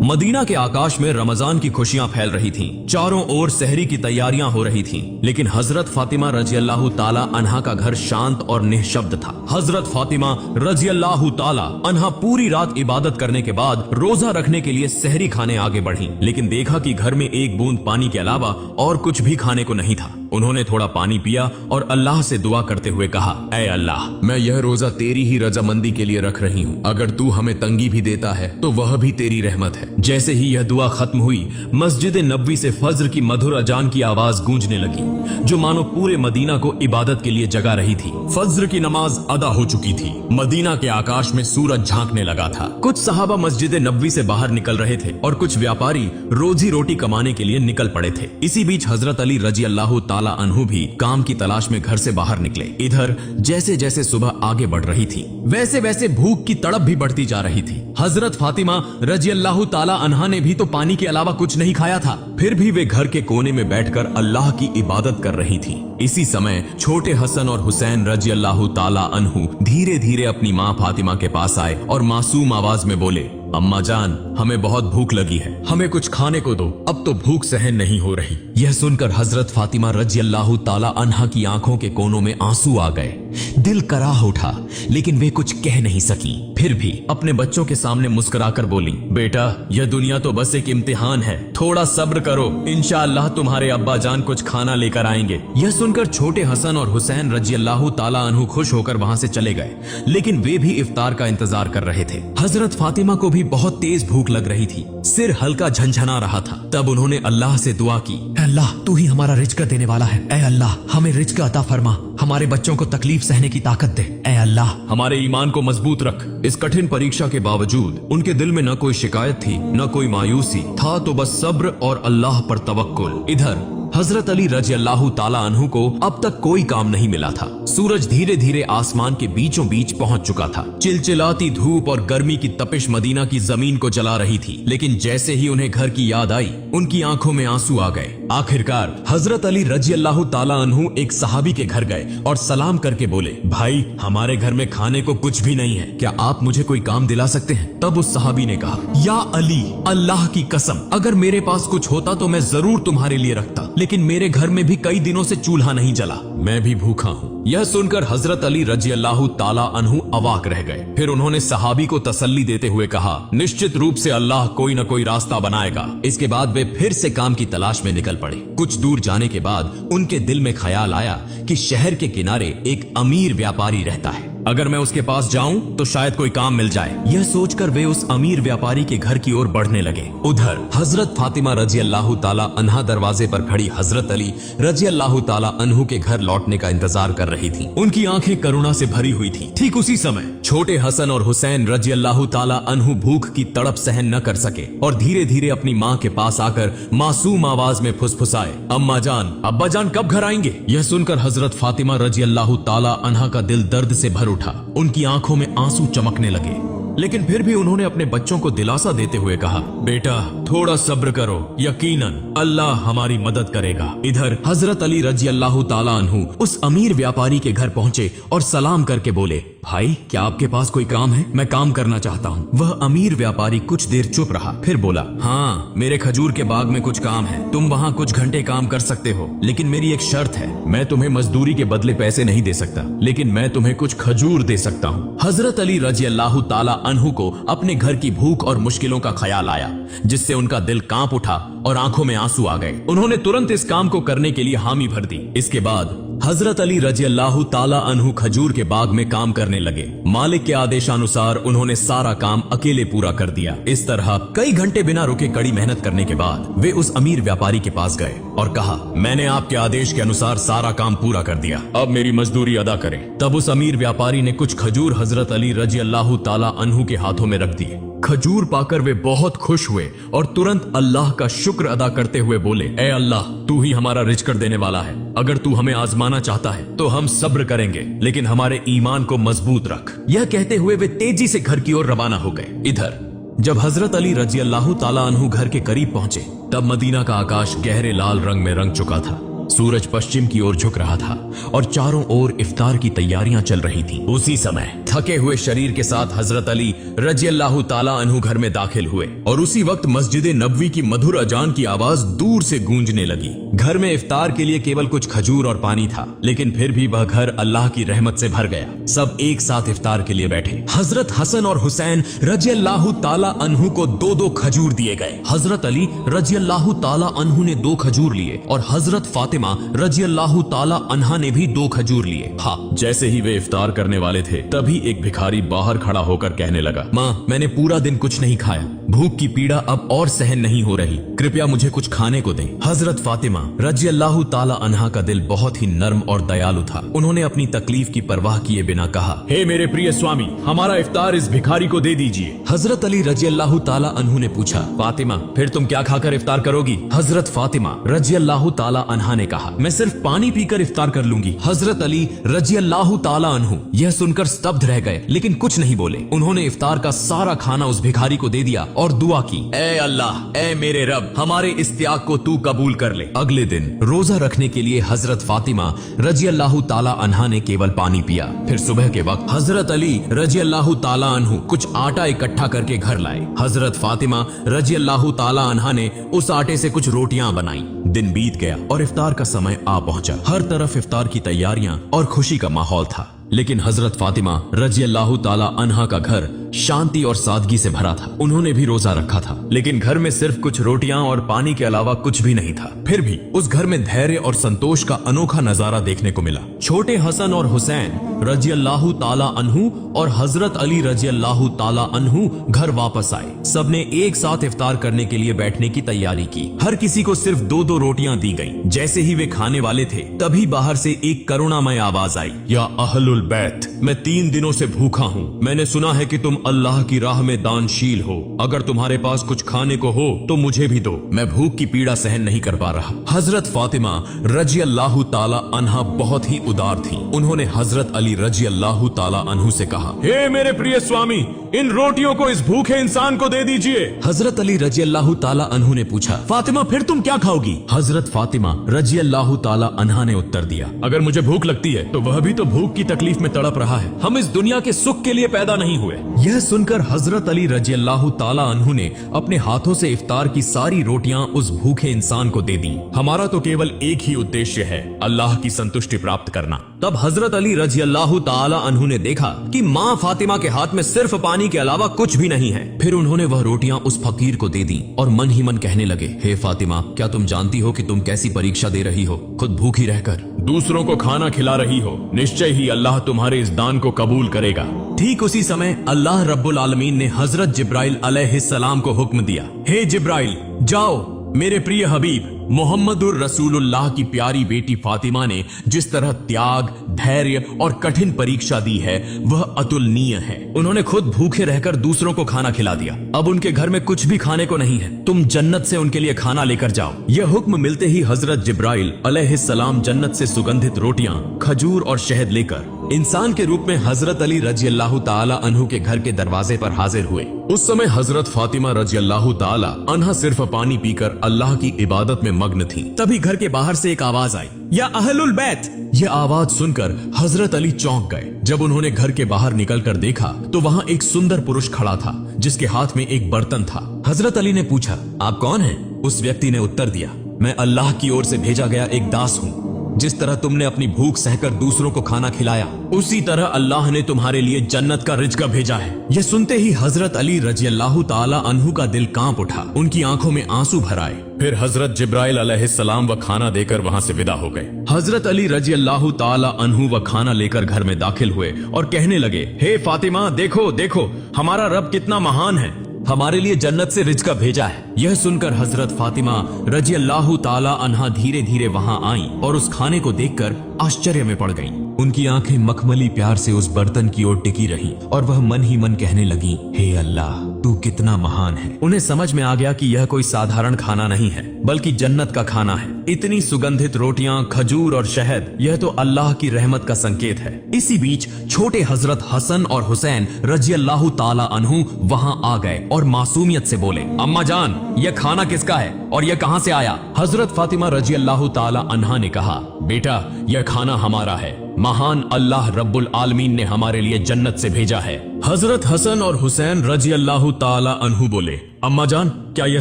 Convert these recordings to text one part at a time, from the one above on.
Medina के आकाश में रमजान की खुशियां फैल रही थीं। चारों ओर सहरी की तैयारियां हो रही थीं, लेकिन हजरत फातिमा रजी अल्लाह ताला अन्हा का घर शांत और निःशब्द था। हजरत फातिमा रजी अल्लाह ताला अन्हा पूरी रात इबादत करने के बाद रोजा रखने के लिए सहरी खाने आगे बढ़ी, लेकिन देखा कि घर में एक बूंद पानी के अलावा और कुछ भी खाने को नहीं था। उन्होंने थोड़ा पानी पिया और अल्लाह से दुआ करते हुए कहा, ऐ अल्लाह, मैं यह रोजा तेरी ही रजामंदी के लिए रख रही हूँ। अगर तू हमें तंगी भी देता है तो वह भी तेरी रहमत है। जैसे ही यह दुआ खत्म हुई, मस्जिद नबवी से फज्र की मधुर अजान की आवाज गूंजने लगी, जो मानो पूरे मदीना को इबादत के लिए जगा रही थी। फज्र की नमाज अदा हो चुकी थी। मदीना के आकाश में सूरज झांकने लगा था। कुछ सहाबा मस्जिद नबवी से बाहर निकल रहे थे और कुछ व्यापारी रोजी रोटी कमाने के लिए निकल पड़े थे। इसी बीच हजरत अली रजी अल्लाह ताला अन्हु भी काम की तलाश में घर से बाहर निकले। इधर जैसे जैसे सुबह आगे बढ़ रही थी, वैसे वैसे भूख की तड़प भी बढ़ती जा रही थी। हजरत फातिमा रजी अल्लाह ताला अन्हा ने भी तो पानी के अलावा कुछ नहीं खाया था, फिर भी वे घर के कोने में बैठकर अल्लाह की इबादत कर रही थी। इसी समय छोटे हसन और हुसैन रजी अल्लाह ताला अन्हु धीरे धीरे अपनी माँ फातिमा के पास आए और मासूम आवाज में बोले, अम्मा जान, हमें बहुत भूख लगी है, हमें कुछ खाने को दो, अब तो भूख सहन नहीं हो रही। यह सुनकर हजरत फातिमा रजी अल्लाह ताला अन्हा की आंखों के कोनों में आंसू आ गए। दिल कराह उठा, लेकिन वे कुछ कह नहीं सकी। फिर भी अपने बच्चों के सामने मुस्कुराकर बोली, बेटा, यह दुनिया तो बस एक इम्तिहान है, थोड़ा सब्र करो, इंशाअल्लाह तुम्हारे अब्बा जान कुछ खाना लेकर आएंगे। यह सुनकर छोटे हसन और हुसैन रजी अल्लाह ताला अन्हु खुश होकर वहां से चले गए, लेकिन वे भी इफ्तार का इंतजार कर रहे थे। हजरत फातिमा को भी बहुत तेज भूख लग रही थी, सिर हल्का झंझना रहा था। तब उन्होंने अल्लाह से दुआ की, अल्लाह, तू ही हमारा रिज्क देने वाला है। ऐ अल्लाह, हमें रिज्क अता फरमा, हमारे बच्चों को तकलीफ सहने की ताकत दे। ऐ अल्लाह, हमारे ईमान को मजबूत रख। इस कठिन परीक्षा के बावजूद उनके दिल में न कोई शिकायत थी, न कोई मायूसी था, तो बस सब्र और अल्लाह पर तवक्कुल। इधर हजरत अली रजी अल्लाह ताला अन्हु को अब तक कोई काम नहीं मिला था। सूरज धीरे धीरे आसमान के बीचों बीच पहुंच चुका था। चिलचिलाती धूप और गर्मी की तपिश मदीना की जमीन को जला रही थी, लेकिन जैसे ही उन्हें घर की याद आई, उनकी आंखों में आंसू आ गए। आखिरकार हजरत अली रजी अल्लाह ताला अन्हु एक सहाबी के घर गए और सलाम करके बोले, भाई, हमारे घर में खाने को कुछ भी नहीं है, क्या आप मुझे कोई काम दिला सकते हैं? तब उस सहाबी ने कहा, या अली, अल्लाह की कसम, अगर मेरे पास कुछ होता तो मैं जरूर तुम्हारे लिए रखता, लेकिन मेरे घर में भी कई दिनों से चूल्हा नहीं जला, मैं भी भूखा हूँ। यह सुनकर हजरत अली रजी अल्लाह ताला अन्हु अवाक रह गए। फिर उन्होंने सहाबी को तसल्ली देते हुए कहा, निश्चित रूप से अल्लाह कोई न कोई रास्ता बनाएगा। इसके बाद वे फिर से काम की तलाश में निकल पड़े। कुछ दूर जाने के बाद उनके दिल में ख्याल आया कि शहर के किनारे एक अमीर व्यापारी रहता है, अगर मैं उसके पास जाऊं तो शायद कोई काम मिल जाए। यह सोचकर वे उस अमीर व्यापारी के घर की ओर बढ़ने लगे। उधर हजरत फातिमा रजी अल्लाह ताला अन्हा दरवाजे पर खड़ी हजरत अली रजी अल्लाह ताला अन्हु के घर लौटने का इंतजार कर रही थी। उनकी आंखें करुणा से भरी हुई थी। ठीक उसी समय छोटे हसन और हुसैन रजी अल्लाह ताला अन्हु भूख की तड़प सहन न कर सके और धीरे धीरे अपनी माँ के पास आकर मासूम आवाज में फुसफुसाए, अम्मा जान, अब्बा जान कब घर आएंगे? यह सुनकर हजरत फातिमा रजी अल्लाह ताला अन्हा का दिल दर्द से भर उठा। उनकी आंखों में आंसू चमकने लगे, लेकिन फिर भी उन्होंने अपने बच्चों को दिलासा देते हुए कहा, बेटा, थोड़ा सब्र करो, यकीनन अल्लाह हमारी मदद करेगा। इधर हजरत अली रजी अल्लाह ताला अन्हु उस अमीर व्यापारी के घर पहुंचे और सलाम करके बोले, भाई, क्या आपके पास कोई काम है? मैं काम करना चाहता हूँ। वह अमीर व्यापारी कुछ देर चुप रहा, फिर बोला, हाँ, मेरे खजूर के बाग में कुछ काम है, तुम वहाँ कुछ घंटे काम कर सकते हो, लेकिन मेरी एक शर्त है, मैं तुम्हें मजदूरी के बदले पैसे नहीं दे सकता, लेकिन मैं तुम्हें कुछ खजूर दे सकता हूँ। हजरत अली रजी अल्लाह ताला अन्हु को अपने घर की भूख और मुश्किलों का ख्याल आया, जिससे उनका दिल कांप उठा और आंखों में आंसू आ गए। उन्होंने तुरंत इस काम को करने के लिए हामी भर दी। इसके बाद हजरत अली रजी अल्लाह ताला अन्हु खजूर के बाग में काम करने लगे। मालिक के आदेशानुसार उन्होंने सारा काम अकेले पूरा कर दिया। इस तरह कई घंटे बिना रुके कड़ी मेहनत करने के बाद वे उस अमीर व्यापारी के पास गए और कहा, मैंने आपके आदेश के अनुसार सारा काम पूरा कर दिया, अब मेरी मजदूरी अदा करें। तब उस अमीर व्यापारी ने कुछ खजूर हजरत अली रजी अल्लाह ताला अन्हु के हाथों में रख दिए। खजूर पाकर वे बहुत खुश हुए और तुरंत अल्लाह का शुक्र अदा करते हुए बोले, ऐ अल्लाह, तू ही हमारा रिज़्क़ देने वाला है, अगर तू हमें आजमाना चाहता है तो हम सब्र करेंगे, लेकिन हमारे ईमान को मजबूत रख। यह कहते हुए वे तेजी से घर की ओर रवाना हो गए। इधर जब हजरत अली रजी अल्लाह ताला अन्हु घर के करीब पहुंचे, तब मदीना का आकाश गहरे लाल रंग में रंग चुका था। सूरज पश्चिम की ओर झुक रहा था और चारों ओर इफ्तार की तैयारियां चल रही थी। उसी समय थके हुए शरीर के साथ हजरत अली रजी अल्लाह ताला अन्हु घर में दाखिल हुए और उसी वक्त मस्जिद नबवी की मधुर अजान की आवाज दूर से गूंजने लगी। घर में इफ्तार के लिए केवल कुछ खजूर और पानी था, लेकिन फिर भी वह घर अल्लाह की रहमत से भर गया। सब एक साथ इफ्तार के लिए बैठे। हजरत हसन और हुसैन रजी अल्लाह ताला अन्हु को 2-2 खजूर दिए गए। हजरत अली रजी अल्लाह ताला अन्हु ने 2 खजूर लिए और हजरत फातिमा रजी अल्लाह ताला अन्हा ने भी 2 खजूर लिए। हाँ, जैसे ही वे इफ्तार करने वाले थे तभी एक भिखारी बाहर खड़ा होकर कहने लगा, माँ, मैंने पूरा दिन कुछ नहीं खाया, भूख की पीड़ा अब और सहन नहीं हो रही, कृपया मुझे कुछ खाने को दें। हजरत फातिमा रजी अल्लाह ताला अन्हा का दिल बहुत ही नर्म और दयालु था। उन्होंने अपनी तकलीफ की परवाह किए बिना कहा, हे मेरे प्रिय स्वामी, हमारा इफ्तार इस भिखारी को दे दीजिए। हजरत अली रजी अल्लाह ताला अन्हु ने पूछा, फातिमा, फिर तुम क्या खाकर इफ्तार करोगी? हजरत फातिमा रजी अल्लाह ताला अन्हा ने कहा, मैं सिर्फ पानी पीकर इफ्तार कर लूंगी। हजरत अली रजी अल्लाह ताला अन्हु यह सुनकर स्तब्ध रह गए, लेकिन कुछ नहीं बोले। उन्होंने इफ्तार का सारा खाना उस भिखारी को दे दिया और दुआ की, ए अल्लाह, ए मेरे रब, हमारे इस त्याग को तू कबूल कर ले। अगले दिन रोजा रखने के लिए हजरत फातिमा रजी अल्लाह ताला अन्हा ने केवल पानी पिया। फिर सुबह के वक्त हजरत अली रजी अल्लाह ताला अन्हु कुछ आटा इकट्ठा करके घर लाए। हजरत फातिमा रजी अल्लाह ताला अन्हा ने उस आटे से कुछ रोटियां बनाई। दिन बीत गया और इफ्तार का समय आ पहुंचा। हर तरफ इफ्तार की तैयारियां और खुशी का माहौल था, लेकिन हजरत फातिमा रजी अल्लाह ताला अन्हा का घर शांति और सादगी से भरा था। उन्होंने भी रोजा रखा था, लेकिन घर में सिर्फ कुछ रोटियां और पानी के अलावा कुछ भी नहीं था। फिर भी उस घर में धैर्य और संतोष का अनोखा नजारा देखने को मिला। छोटे हसन और हुसैन रजी अल्लाह ताला अन्हु और हजरत अली रजी अल्लाह ताला अन्हु घर वापस आए। सबने एक साथ इफ्तार करने के लिए बैठने की तैयारी की। हर किसी को सिर्फ 2-2 रोटियां दी गईं। जैसे ही वे खाने वाले थे, तभी बाहर से एक करुणामय आवाज आई, या अहलुल बैत, मैं 3 दिनों से भूखा हूँ। मैंने सुना है कि तुम अल्लाह की राह में दानशील हो। अगर तुम्हारे पास कुछ खाने को हो तो मुझे भी दो, मैं भूख की पीड़ा सहन नहीं कर पा रहा। हजरत फातिमा रजी अल्लाह ताला अन्हा बहुत ही उदार थी। उन्होंने हजरत अली रजी अल्लाह ताला अन्हु से कहा, हे मेरे प्रिय स्वामी, इन रोटियों को इस भूखे इंसान को दे दीजिए। हजरत अली रजी अल्लाह ताला अन्हु ने पूछा, फातिमा, फिर तुम क्या खाओगी? हजरत फातिमा रजी अल्लाह ताला अन्हा ने उत्तर दिया, अगर मुझे भूख लगती है तो वह भी तो भूख की तकलीफ में तड़प रहा है। हम इस दुनिया के सुख के लिए पैदा नहीं हुए। यह सुनकर हजरत अली रजी अल्लाह ताला अन्हु ने अपने हाथों से इफ्तार की सारी रोटियां उस भूखे इंसान को दे दी। हमारा तो केवल एक ही उद्देश्य है, अल्लाह की संतुष्टि प्राप्त करना। तब हजरत अली रजी अल्लाह ताला अन्हु ने देखा कि माँ फातिमा के हाथ में सिर्फ पानी के अलावा कुछ भी नहीं है। फिर उन्होंने वह रोटियां उस फकीर को दे दी और मन ही मन कहने लगे, हे फातिमा, क्या तुम जानती हो कि तुम कैसी परीक्षा दे रही हो? खुद भूखी रहकर दूसरों को खाना खिला रही हो। निश्चय ही अल्लाह तुम्हारे इस दान को कबूल करेगा। ठीक उसी समय अल्लाह रब्बुल आलमीन ने हजरत जिब्राइल अलैहिस्सलाम को हुक्म दिया, हे जिब्राइल, जाओ, मेरे प्रिय हबीब मोहम्मदुर रसूलुल्लाह की प्यारी बेटी फातिमा ने जिस तरह त्याग, धैर्य और कठिन परीक्षा दी है वह अतुलनीय है। उन्होंने खुद भूखे रहकर दूसरों को खाना खिला दिया। अब उनके घर में कुछ भी खाने को नहीं है। तुम जन्नत से उनके लिए खाना लेकर जाओ। यह हुक्म मिलते ही हजरत जिब्राइल अलैहिस्सलाम जन्नत से सुगंधित रोटियां, खजूर और शहद लेकर इंसान के रूप में हजरत अली रजी अल्लाह ताला अन्हु के घर के दरवाजे पर हाजिर हुए। उस समय हजरत फातिमा रजी अल्लाह ताला अन्हा सिर्फ पानी पीकर अल्लाह की इबादत में मग्न थी। तभी घर के बाहर से एक आवाज आई, या अहलुल बैत। यह आवाज सुनकर हजरत अली चौंक गए। जब उन्होंने घर के बाहर निकलकर देखा तो वहां एक सुंदर पुरुष खड़ा था जिसके हाथ में एक बर्तन था। हजरत अली ने पूछा, आप कौन हैं? उस व्यक्ति ने उत्तर दिया, मैं अल्लाह की ओर से भेजा गया एक दास हूँ। जिस तरह तुमने अपनी भूख सहकर दूसरों को खाना खिलाया, उसी तरह अल्लाह ने तुम्हारे लिए जन्नत का रिज़्क भेजा है। यह सुनते ही हजरत अली रजी अल्लाह ताला अन्हु का दिल कांप उठा। उनकी आंखों में आंसू भर आए। फिर हजरत जिब्राइल अलैहिस्सलाम व खाना देकर वहां से विदा हो गए। हजरत अली रजी अल्लाह ताला अन्हु व खाना लेकर घर में दाखिल हुए और कहने लगे, हे फातिमा, देखो देखो, हमारा रब कितना महान है, हमारे लिए जन्नत से रिज़्क भेजा है। यह सुनकर हजरत फातिमा रजी अल्लाह ताला अन्हा धीरे धीरे वहां आई और उस खाने को देखकर आश्चर्य में पड़ गईं। उनकी आंखें मखमली प्यार से उस बर्तन की ओर टिकी रहीं और वह मन ही मन कहने लगी, हे अल्लाह, तू कितना महान है। उन्हें समझ में आ गया कि यह कोई साधारण खाना नहीं है, बल्कि जन्नत का खाना है। इतनी सुगंधित रोटियां, खजूर और शहद, यह तो अल्लाह की रहमत का संकेत है। इसी बीच छोटे हजरत हसन और हुसैन रजी अल्लाह ताला अन्हु वहां आ गए और मासूमियत से बोले, अम्मा जान, यह खाना किसका है और यह कहां से आया? हजरत फातिमा रजी अल्लाह ताला अन्हा ने कहा, बेटा, यह खाना हमारा है। महान अल्लाह रब्बुल आलमीन ने हमारे लिए जन्नत से भेजा है। हजरत हसन और हुसैन रजी अल्लाह ताला अन्हु बोले, अम्मा जान क्या यह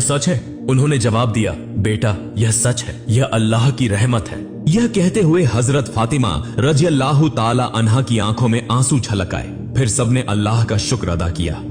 सच है? उन्होंने जवाब दिया, बेटा यह सच है, यह अल्लाह की रहमत है। यह कहते हुए हजरत फातिमा रजी अल्लाह ताला अन्हा की आंखों में आंसू छलक आए। फिर सबने अल्लाह का शुक्र अदा किया।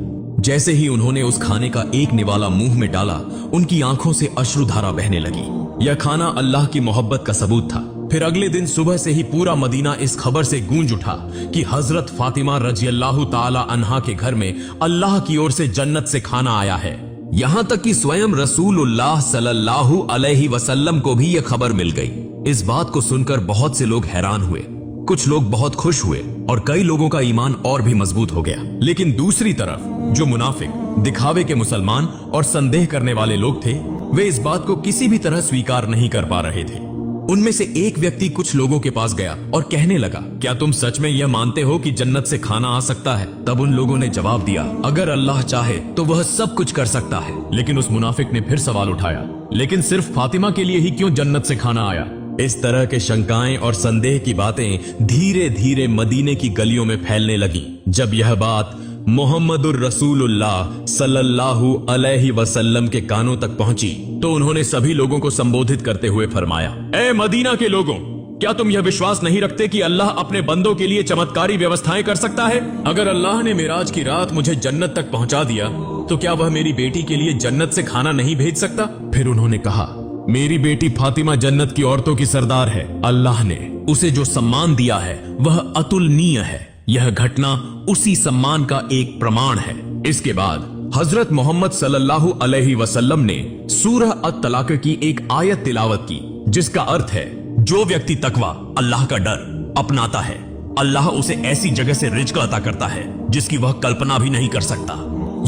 जैसे ही उन्होंने उस खाने का एक निवाला मुंह में डाला, उनकी आंखों से अश्रुधारा बहने लगी। यह खाना अल्लाह की मोहब्बत का सबूत था। फिर अगले दिन सुबह से ही पूरा मदीना इस खबर से गूंज उठा कि हजरत फातिमा रजी अल्लाह ताला अन्हा के घर में अल्लाह की ओर से जन्नत से खाना आया है। यहाँ तक कि स्वयं रसूलुल्लाह सल्लल्लाहु अलैहि वसल्लम को भी यह खबर मिल गई। इस बात को सुनकर बहुत से लोग हैरान हुए, कुछ लोग बहुत खुश हुए और कई लोगों का ईमान और भी मजबूत हो गया। लेकिन दूसरी तरफ जो मुनाफिक, दिखावे के मुसलमान और संदेह करने वाले लोग थे, वे इस बात को किसी भी तरह स्वीकार नहीं कर पा रहे थे। उनमें से एक व्यक्ति कुछ लोगों के पास गया और कहने लगा, क्या तुम सच में यह मानते हो कि जन्नत से खाना आ सकता है? तब उन लोगों ने जवाब दिया, अगर अल्लाह चाहे तो वह सब कुछ कर सकता है। लेकिन उस मुनाफिक ने फिर सवाल उठाया, लेकिन सिर्फ फातिमा के लिए ही क्यों जन्नत से खाना आया? इस तरह के शंकाएं और संदेह की बातें धीरे धीरे मदीने की गलियों में फैलने लगी। जब यह बात मोहम्मदुर रसूलुल्लाह सल्लल्लाहु अलैहि वसल्लम के कानों तक पहुंची तो उन्होंने सभी लोगों को संबोधित करते हुए फरमाया, ए मदीना के लोगों, क्या तुम यह विश्वास नहीं रखते कि अल्लाह अपने बंदों के लिए चमत्कारी व्यवस्थाएं कर सकता है? अगर अल्लाह ने मेराज की रात मुझे जन्नत तक पहुंचा दिया तो क्या वह मेरी बेटी के लिए जन्नत से खाना नहीं भेज सकता? फिर उन्होंने कहा, मेरी बेटी फातिमा जन्नत की औरतों की सरदार है। अल्लाह ने उसे जो सम्मान दिया है वह अतुलनीय है। यह घटना उसी सम्मान का एक प्रमाण है। इसके बाद हजरत मोहम्मद सल्लल्लाहु अलैहि वसल्लम ने सूरह अत-तलाक की एक आयत तिलावत की, जिसका अर्थ है, जो व्यक्ति तकवा, अल्लाह का डर अपनाता है, अल्लाह उसे ऐसी जगह से रिज़्क अता करता है जिसकी वह कल्पना भी नहीं कर सकता।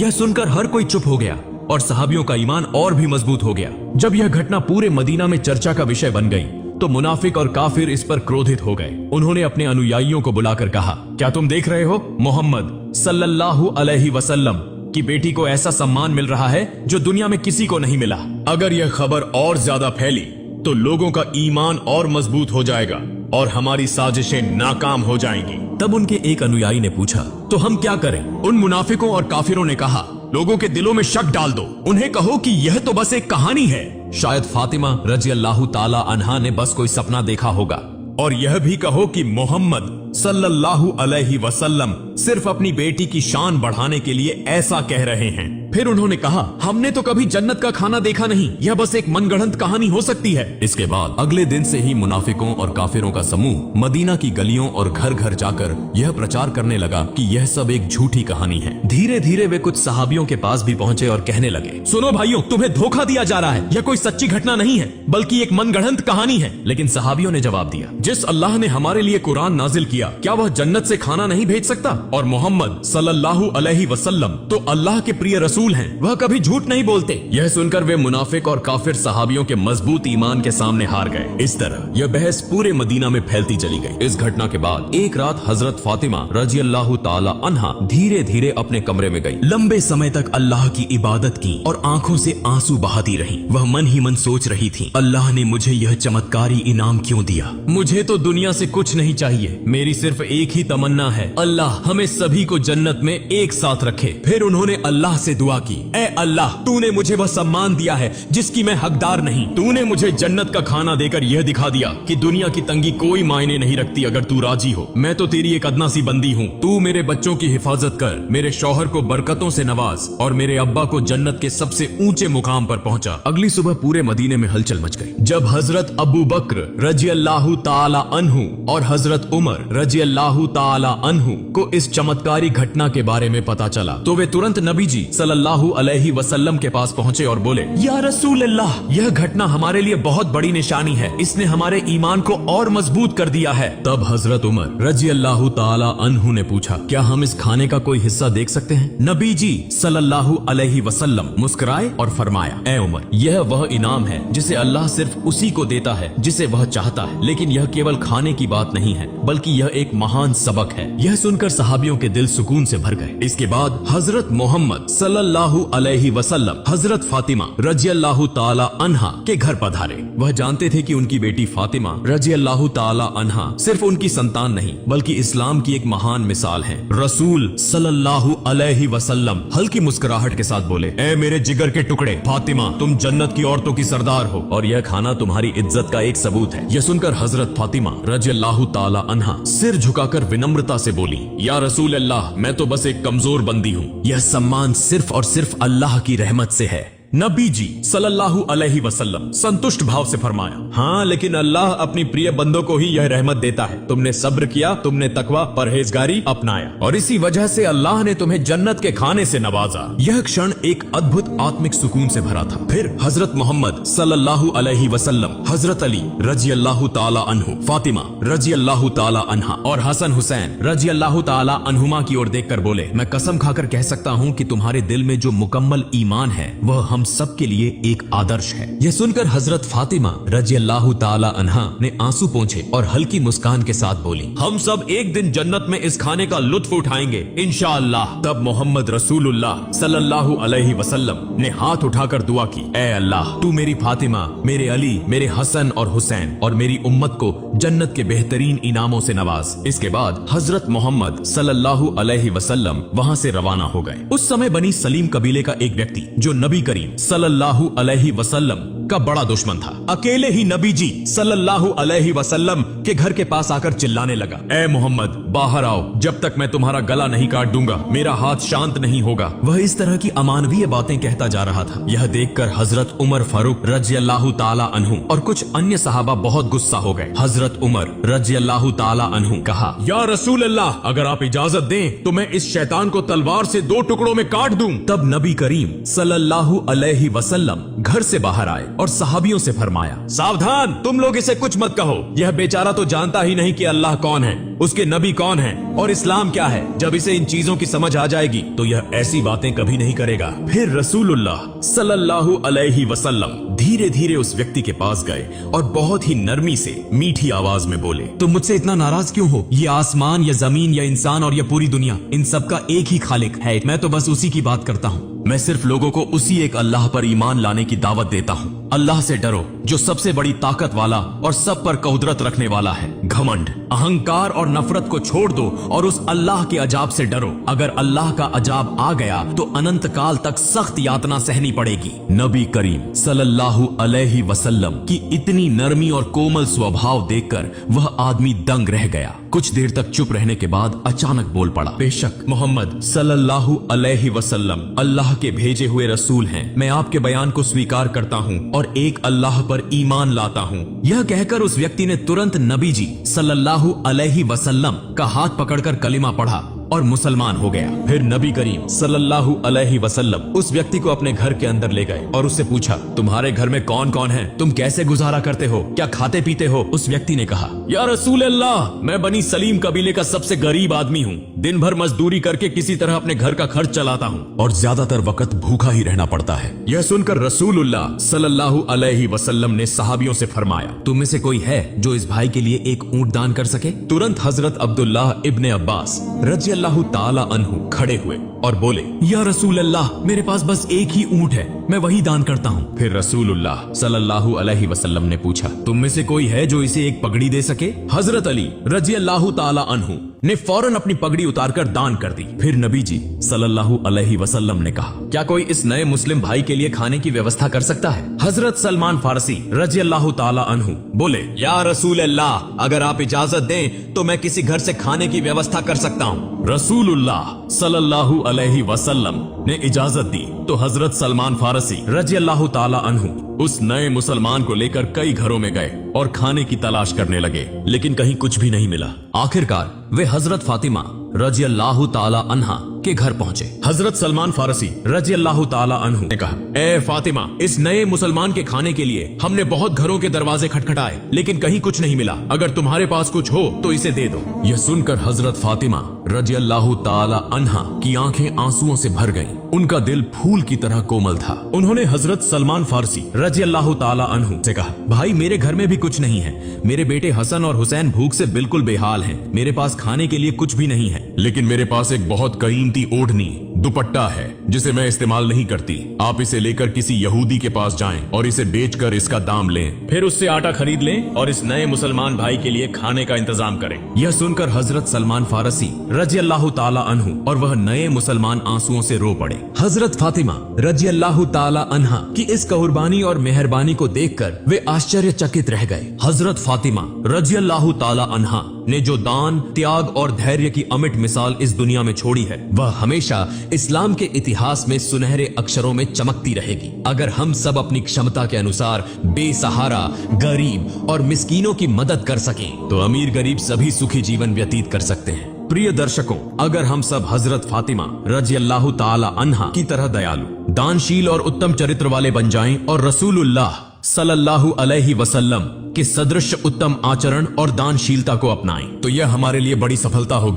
यह सुनकर हर कोई चुप हो गया और सहाबियों का ईमान और भी मजबूत हो गया। जब यह घटना पूरे मदीना में चर्चा का विषय बन गई तो मुनाफिक और काफिर इस पर क्रोधित हो गए। उन्होंने अपने अनुयायियों को बुलाकर कहा, क्या तुम देख रहे हो, मोहम्मद सल्लल्लाहु अलैहि वसल्लम की बेटी को ऐसा सम्मान मिल रहा है जो दुनिया में किसी को नहीं मिला। अगर यह खबर और ज्यादा फैली तो लोगों का ईमान और मजबूत हो जाएगा और हमारी साजिशें नाकाम हो जाएंगी। तब उनके एक अनुयायी ने पूछा, तो हम क्या करें? उन मुनाफिकों और काफिरों ने कहा, लोगों के दिलों में शक डाल दो, उन्हें कहो कि यह तो बस एक कहानी है। शायद फातिमा रजी अल्लाह ताला अन्हा ने बस कोई सपना देखा होगा। और यह भी कहो कि मोहम्मद सल्लल्लाहु अलैहि वसल्लम सिर्फ अपनी बेटी की शान बढ़ाने के लिए ऐसा कह रहे हैं। फिर उन्होंने कहा, हमने तो कभी जन्नत का खाना देखा नहीं, यह बस एक मनगढ़ंत कहानी हो सकती है। इसके बाद अगले दिन से ही मुनाफिकों और काफिरों का समूह मदीना की गलियों और घर घर जाकर यह प्रचार करने लगा कि यह सब एक झूठी कहानी है। धीरे धीरे वे कुछ सहाबियों के पास भी पहुंचे और कहने लगे, सुनो भाइयों, तुम्हें धोखा दिया जा रहा है, यह कोई सच्ची घटना नहीं है बल्कि एक मनगढ़ंत कहानी है। लेकिन सहाबियों ने जवाब दिया, जिस अल्लाह ने हमारे लिए कुरान नाजिल किया, क्या वह जन्नत से खाना नहीं भेज सकता? और मोहम्मद सल्लल्लाहु अलैहि वसल्लम तो अल्लाह के प्रिय रसूल हैं, वह कभी झूठ नहीं बोलते। यह सुनकर वे मुनाफिक और काफिर सहाबियों के मजबूत ईमान के सामने हार गए। इस तरह यह बहस पूरे मदीना में फैलती चली गई। इस घटना के बाद एक रात हजरत फातिमा रजी अल्लाह ताला अन्हा धीरे धीरे अपने कमरे में गई। लंबे समय तक अल्लाह की इबादत की और आंखों से आंसू बहाती रही। वह मन ही मन सोच रही थी, अल्लाह ने मुझे यह चमत्कारी इनाम क्यों दिया? मुझे तो दुनिया से कुछ नहीं चाहिए, मेरी सिर्फ एक ही तमन्ना है, अल्लाह हमें सभी को जन्नत में एक साथ रखे। फिर उन्होंने अल्लाह से दुआ की, ऐ अल्लाह, तूने मुझे वह सम्मान दिया है जिसकी मैं हकदार नहीं। तूने मुझे जन्नत का खाना देकर यह दिखा दिया कि दुनिया की तंगी कोई मायने नहीं रखती अगर तू राजी हो। मैं तो तेरी एक अदना सी बंदी हूँ। तू मेरे बच्चों की हिफाजत कर, मेरे शौहर को बरकतों से नवाज और मेरे अब्बा को जन्नत के सबसे ऊंचे मुकाम पर पहुंचा। अगली सुबह पूरे मदीने में हलचल मच गई। जब हजरत अबू बकर रजी अल्लाह ताला अन्हु और हजरत उमर रजी अल्लाह ताला अन्हु को इस चमत्कारी घटना के बारे में पता चला तो वे तुरंत नबी जी सल्लल्लाहु अलैहि वसल्लम के पास पहुंचे और बोले, या रसूल अल्लाह, यह घटना हमारे लिए बहुत बड़ी निशानी है, इसने हमारे ईमान को और मजबूत कर दिया है। तब हजरत उमर रजी अल्लाह ताला अन्हु ने पूछा, क्या हम इस खाने का कोई हिस्सा देख सकते हैं? नबी जी सल्लल्लाहु अलैहि वसल्लम मुस्कुराए और फरमाया, ए उमर, यह वह इनाम है जिसे अल्लाह सिर्फ उसी को देता है जिसे वह चाहता है। लेकिन यह केवल खाने की बात नहीं है बल्कि यह एक महान सबक है। यह सुनकर सहाबियों के दिल सुकून से भर गए। इसके बाद हजरत मोहम्मद सल्लल्लाहु अलैहि वसल्लम हजरत फातिमा रज़ियल्लाहु ताला अन्हा के घर पधारे। वह जानते थे कि उनकी बेटी फातिमा रज़ियल्लाहु ताला अन्हा सिर्फ उनकी संतान नहीं बल्कि इस्लाम की एक महान मिसाल है। रसूल सल्लल्लाहु अलैहि वसल्लम हल्की मुस्कुराहट के साथ बोले, ए मेरे जिगर के टुकड़े, फातिमा तुम जन्नत की औरतों की सरदार हो और यह खाना तुम्हारी इज्जत का एक सबूत है। यह सुनकर हजरत फातिमा रज़ियल्लाहु ताला अन्हा सिर झुकाकर विनम्रता से बोली, या रसूल अल्लाह, मैं तो बस एक कमजोर बंदी हूँ। यह सम्मान सिर्फ और सिर्फ अल्लाह की रहमत से है। नबी जी सल्लल्लाहु अलैहि वसल्लम संतुष्ट भाव से फरमाया, हाँ लेकिन अल्लाह अपनी प्रिय बंदों को ही यह रहमत देता है। तुमने सब्र किया, तुमने तकवा परहेजगारी अपनाया और इसी वजह से अल्लाह ने तुम्हें जन्नत के खाने से नवाजा। यह क्षण एक अद्भुत आत्मिक सुकून से भरा था। फिर हजरत मोहम्मद सल्लल्लाहु अलैहि वसल्लम हजरत अली रज़ियल्लाहु ताला अन्हु, फातिमा रज़ियल्लाहु ताला अन्हा और हसन हुसैन रज़ियल्लाहु ताला अन्हुमा की ओर देखकर बोले, मैं कसम खाकर कह सकता हूँ कि तुम्हारे दिल में जो मुकम्मल ईमान है वह हम सब के लिए एक आदर्श है। यह सुनकर हजरत फातिमा रज़ियल्लाहु ताला अन्हा ने आंसू पोंछे और हल्की मुस्कान के साथ बोली, हम सब एक दिन जन्नत में इस खाने का लुत्फ उठाएंगे इंशाअल्लाह। तब मोहम्मद रसूलुल्लाह सल्लल्लाहु अलैहि वसल्लम ने हाथ उठाकर दुआ की, ए अल्लाह तू मेरी फातिमा, मेरे अली, मेरे हसन और हुसैन और मेरी उम्मत को जन्नत के बेहतरीन इनामों से नवाज। इसके बाद हजरत मोहम्मद सल्लल्लाहु अलैहि वसल्लम वहां से रवाना हो गए। उस समय बनी सलीम कबीले का एक व्यक्ति जो नबी करीम सल्लल्लाहु अलैहि वसल्लम का बड़ा दुश्मन था, अकेले ही नबी जी सल्लल्लाहु अलैहि वसल्लम के घर के पास आकर चिल्लाने लगा, ए मोहम्मद बाहर आओ, जब तक मैं तुम्हारा गला नहीं काट दूंगा मेरा हाथ शांत नहीं होगा। वह इस तरह की अमानवीय बातें कहता जा रहा था। यह देखकर हजरत उमर फारूक रज़ियल्लाहु ताला अन्हु और कुछ अन्य सहाबा बहुत गुस्सा हो गए। हजरत उमर रज़ियल्लाहु ताला अन्हु कहा, या रसूल अल्लाह, अगर आप इजाजत दें तो मैं इस शैतान को तलवार से 2 टुकड़ों में काट दूं। तब नबी करीम सल्लल्लाहु अलैहि वसल्लम घर से बाहर आए और सहाबियों से फरमाया, सावधान, तुम लोग इसे कुछ मत कहो। यह बेचारा तो जानता ही नहीं कि अल्लाह कौन है, उसके नबी कौन है और इस्लाम क्या है। जब इसे इन चीजों की समझ आ जाएगी तो यह ऐसी बातें कभी नहीं करेगा। फिर रसूलुल्लाह सल्लल्लाहु अलैहि वसल्लम धीरे धीरे उस व्यक्ति के पास गए और बहुत ही नरमी से मीठी आवाज में बोले, तुम मुझसे इतना नाराज क्यों हो? ये आसमान या जमीन या इंसान और ये पूरी दुनिया, इन सबका एक ही खालिक है। मैं तो बस उसी की बात करता हूँ। मैं सिर्फ लोगों को उसी एक अल्लाह पर ईमान लाने की दावत देता हूँ। अल्लाह से डरो जो सबसे बड़ी ताकत वाला और सब पर कुदरत रखने वाला है। घमंड, अहंकार और नफरत को छोड़ दो और उस अल्लाह के अजाब से डरो। अगर अल्लाह का अजाब आ गया तो अनंत काल तक सख्त यातना सहनी पड़ेगी। नबी करीम सल्लल्लाहु अलैहि वसल्लम की इतनी नरमी और कोमल स्वभाव देखकर वह आदमी दंग रह गया। कुछ देर तक चुप रहने के बाद अचानक बोल पड़ा, बेशक मोहम्मद सल्लल्लाहु अलैहि वसल्लम अल्लाह के भेजे हुए रसूल हैं। मैं आपके बयान को स्वीकार करता हूँ और एक अल्लाह पर ईमान लाता हूँ। यह कहकर उस व्यक्ति ने तुरंत नबी जी सल्लल्लाहु अलैहि वसल्लम का हाथ पकड़कर कलिमा पढ़ा और मुसलमान हो गया। फिर नबी करीम सल्लल्लाहु अलैहि वसल्लम उस व्यक्ति को अपने घर के अंदर ले गए और उससे पूछा, तुम्हारे घर में कौन कौन है? तुम कैसे गुजारा करते हो? क्या खाते पीते हो? उस व्यक्ति ने कहा, या रसूल अल्लाह, मैं बनी सलीम कबीले का सबसे गरीब आदमी हूँ। दिन भर मजदूरी करके किसी तरह अपने घर का खर्च चलाता हूँ और ज्यादातर वक्त भूखा ही रहना पड़ता है। यह सुनकर रसूलुल्लाह सल्लल्लाहु अलैहि वसल्लम ने सहाबियों से फरमाया, तुम में से कोई है जो इस भाई के लिए एक ऊंट दान कर सके? तुरंत हजरत अब्दुल्लाह इब्ने अब्बास रज़ियल्लाहु ताला अन्हु खड़े हुए और बोले, या रसूल अल्लाह, मेरे पास बस एक ही ऊंट है, मैं वही दान करता हूँ। फिर रसूलुल्लाह सल्लल्लाहु अलैहि वसल्लम ने पूछा, तुम में से कोई है जो इसे एक पगड़ी दे सके? हजरत अली रज़ियल्लाहु ताला अन्हु ने फौरन अपनी पगड़ी उतारकर दान कर दी। फिर नबी जी सल्लल्लाहु अलैहि वसल्लम ने कहा, क्या कोई इस नए मुस्लिम भाई के लिए खाने की व्यवस्था कर सकता है? हजरत सलमान फारसी रज़ियल्लाहु ताला अन्हु बोले, या रसूल अल्लाह, अगर आप इजाजत दें तो मैं किसी घर से खाने की व्यवस्था कर सकता हूँ। रसूलुल्लाह सल्लल्लाहु अलैहि वसल्लम ने इजाजत दी तो हजरत सलमान फारसी रज़ियल्लाहु ताला अन्हु उस नए मुसलमान को लेकर कई घरों में गए और खाने की तलाश करने लगे, लेकिन कहीं कुछ भी नहीं मिला। आखिरकार वे हजरत फातिमा रज़ियल्लाहु ताला अन्हा के घर पहुंचे। हजरत सलमान फारसी रज़ियल्लाहु ताला अन्हु ने कहा, ए फातिमा, इस नए मुसलमान के खाने के लिए हमने बहुत घरों के दरवाजे खटखटाए लेकिन कहीं कुछ नहीं मिला। अगर तुम्हारे पास कुछ हो तो इसे दे दो। यह सुनकर हजरत फातिमा रजी अल्लाह ताला अन्हा की आंखें आंसुओं से भर गईं। उनका दिल फूल की तरह कोमल था। उन्होंने हजरत सलमान फारसी रजी अल्लाह ताला अन्हु से कहा, भाई मेरे घर में भी कुछ नहीं है। मेरे बेटे हसन और हुसैन भूख से बिल्कुल बेहाल हैं। मेरे पास खाने के लिए कुछ भी नहीं है, लेकिन मेरे पास एक बहुत कीमती ओढ़नी दुपट्टा है जिसे मैं इस्तेमाल नहीं करती। आप इसे लेकर किसी यहूदी के पास जाएं और इसे बेचकर इसका दाम लें, फिर उससे आटा खरीद लें और इस नए मुसलमान भाई के लिए खाने का इंतजाम करें। यह सुनकर हजरत सलमान फारसी रजी अल्लाह ताला अन्हु और वह नए मुसलमान आंसुओं से रो पड़े। हजरत फातिमा रजी अल्लाह ताला अन्हा की इस कुर्बानी और मेहरबानी को देखकर वे आश्चर्यचकित रह गए। हजरत फातिमा रजी अल्लाह ताला अन्हा ने जो दान, त्याग और धैर्य की अमिट मिसाल इस दुनिया में छोड़ी है, वह हमेशा इस्लाम के इतिहास में सुनहरे अक्षरों में चमकती रहेगी। अगर हम सब अपनी क्षमता के अनुसार बेसहारा, गरीब और मिस्कीनों की मदद कर सकें, तो अमीर गरीब सभी सुखी जीवन व्यतीत कर सकते हैं। प्रिय दर्शकों, अगर हम सब हजरत फातिमा रजी अल्लाह ताला अन्हा की तरह दयालु, दानशील और उत्तम चरित्र वाले बन जाएं और रसूलुल्लाह सल्लल्लाहु अलैहि वसल्लम के सदृश उत्तम आचरण और दानशीलता को अपनाएं, तो यह हमारे लिए बड़ी सफलता होगी।